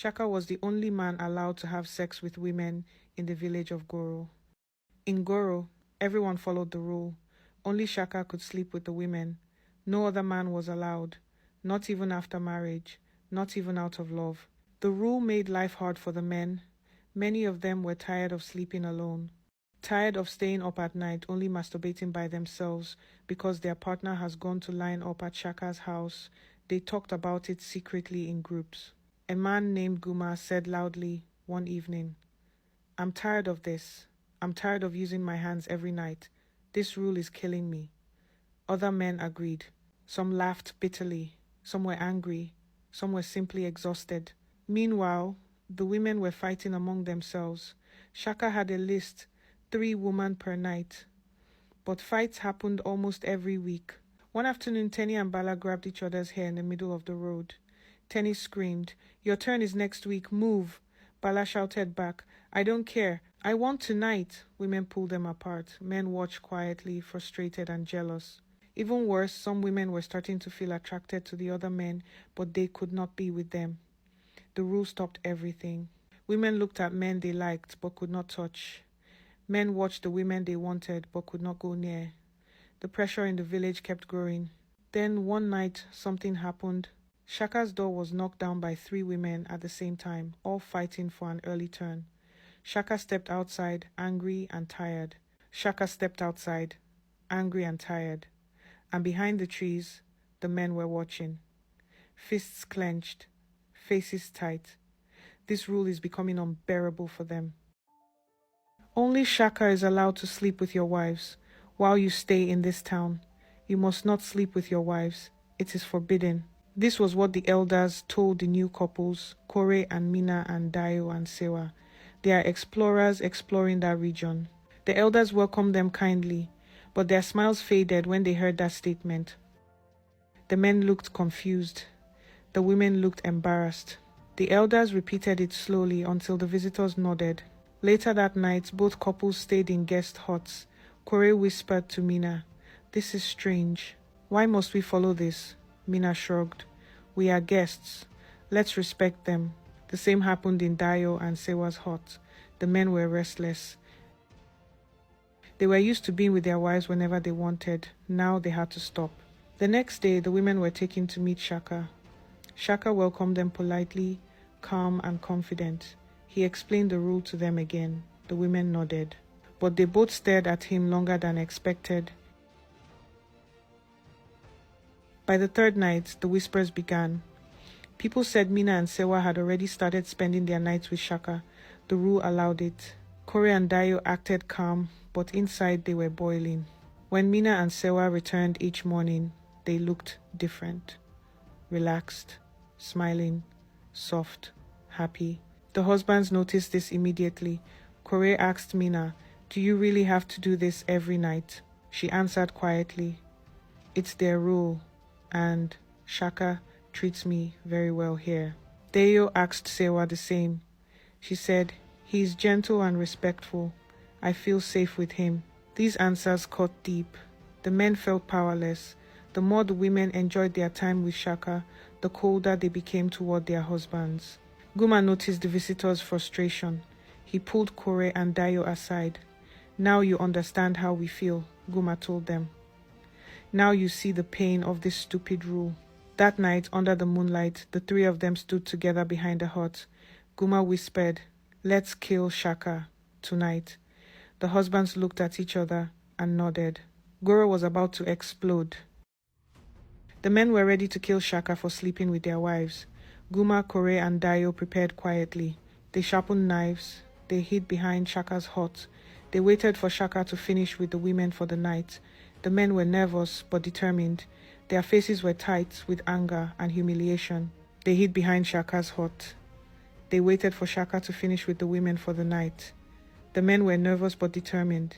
Shaka was the only man allowed to have sex with women in the village of Goro. In Goro, everyone followed the rule. Only Shaka could sleep with the women. No other man was allowed, not even after marriage, not even out of love. The rule made life hard for the men. Many of them were tired of sleeping alone, tired of staying up at night only masturbating by themselves because their partner has gone to line up at Shaka's house. They talked about it secretly in groups. A man named Guma said loudly one evening, "I'm tired of this. I'm tired of using my hands every night. This rule is killing me." Other men agreed. Some laughed bitterly. Some were angry. Some were simply exhausted. Meanwhile, the women were fighting among themselves. Shaka had a list, 3 women per night. But fights happened almost every week. One afternoon, Tenny and Bala grabbed each other's hair in the middle of the road. Tenny screamed, "Your turn is next week, move." Bala shouted back, "I don't care. I want tonight." Women pulled them apart. Men watched quietly, frustrated and jealous. Even worse, some women were starting to feel attracted to the other men, but they could not be with them. The rule stopped everything. Women looked at men they liked but could not touch. Men watched the women they wanted but could not go near. The pressure in the village kept growing. Then one night, something happened. Shaka's door was knocked down by 3 women at the same time, all fighting for an early turn. Shaka stepped outside, angry and tired. Shaka stepped outside, angry and tired. And behind the trees, the men were watching. Fists clenched, faces tight. This rule is becoming unbearable for them. Only Shaka is allowed to sleep with your wives while you stay in this town. You must not sleep with your wives. It is forbidden. This was what the elders told the new couples, Kore and Mina and Dayo and Sewa. They are explorers exploring that region. The elders welcomed them kindly, but their smiles faded when they heard that statement. The men looked confused. The women looked embarrassed. The elders repeated it slowly until the visitors nodded. Later that night, both couples stayed in guest huts. Kore whispered to Mina, "This is strange. Why must we follow this?" Mina shrugged. "We are guests. Let's respect them." The same happened in Dayo and Sewa's hut. The men were restless. They were used to being with their wives whenever they wanted. Now they had to stop. The next day, the women were taken to meet Shaka. Shaka welcomed them politely, calm and confident. He explained the rule to them again. The women nodded. But they both stared at him longer than expected. By the 3rd night, the whispers began. People said Mina and Sewa had already started spending their nights with Shaka. The rule allowed it. Kore and Dayo acted calm, but inside they were boiling. When Mina and Sewa returned each morning, they looked different. Relaxed, smiling, soft, happy. The husbands noticed this immediately. Kore asked Mina, "Do you really have to do this every night?" She answered quietly, "It's their rule, and Shaka treats me very well here." Dayo asked Sewa the same. She said, "He is gentle and respectful. I feel safe with him." These answers cut deep. The men felt powerless. The more the women enjoyed their time with Shaka, the colder they became toward their husbands. Guma noticed the visitors' frustration. He pulled Kore and Dayo aside. "Now you understand how we feel," Guma told them. "Now you see the pain of this stupid rule." That night, under the moonlight, the 3 of them stood together behind the hut. Guma whispered, "Let's kill Shaka tonight." The husbands looked at each other and nodded. Goro was about to explode. The men were ready to kill Shaka for sleeping with their wives. Guma, Kore and Dayo prepared quietly. They sharpened knives. They hid behind Shaka's hut. They waited for Shaka to finish with the women for the night. The men were nervous but determined. Their faces were tight with anger and humiliation. They hid behind Shaka's hut. They waited for Shaka to finish with the women for the night. The men were nervous but determined.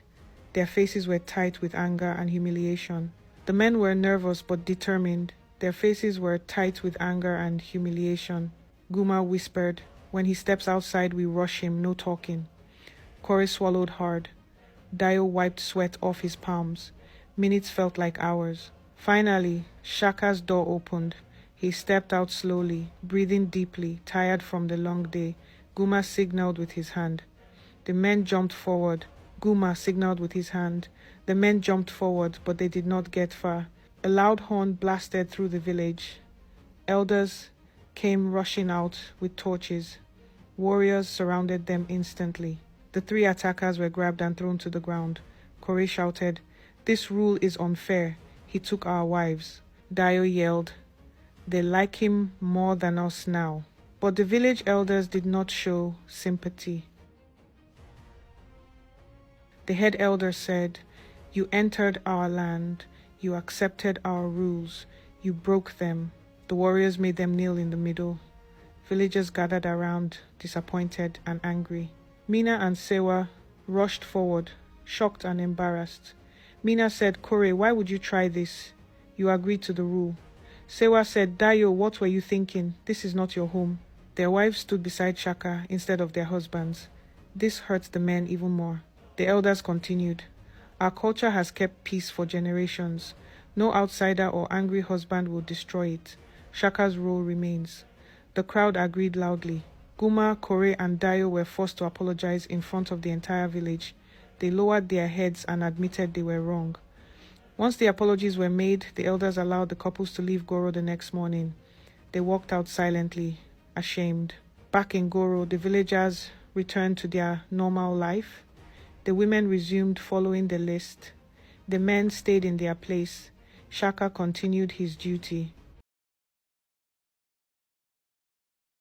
Their faces were tight with anger and humiliation. The men were nervous but determined. Their faces were tight with anger and humiliation. Guma whispered, "When he steps outside, we rush him, no talking." Kore swallowed hard. Dayo wiped sweat off his palms. Minutes felt like hours. Finally, Shaka's door opened. He stepped out slowly, breathing deeply, tired from the long day. Guma signaled with his hand. The men jumped forward. Guma signaled with his hand. The men jumped forward, but they did not get far. A loud horn blasted through the village. Elders came rushing out with torches. Warriors surrounded them instantly. The three attackers were grabbed and thrown to the ground. Kore shouted, "This rule is unfair. He took our wives." Dio yelled, "They like him more than us now." But the village elders did not show sympathy. The head elder said, "You entered our land. You accepted our rules. You broke them." The warriors made them kneel in the middle. Villagers gathered around, disappointed and angry. Mina and Sewa rushed forward, shocked and embarrassed. Mina said, "Kore, why would you try this? You agreed to the rule." Sewa said, "Dayo, what were you thinking? This is not your home." Their wives stood beside Shaka instead of their husbands. This hurt the men even more. The elders continued, "Our culture has kept peace for generations. No outsider or angry husband will destroy it. Shaka's role remains." The crowd agreed loudly. Guma, Kore, and Dayo were forced to apologize in front of the entire village. They lowered their heads and admitted they were wrong. Once the apologies were made, the elders allowed the couples to leave Goro the next morning. They walked out silently, ashamed. Back in Goro, the villagers returned to their normal life. The women resumed following the list. The men stayed in their place. Shaka continued his duty.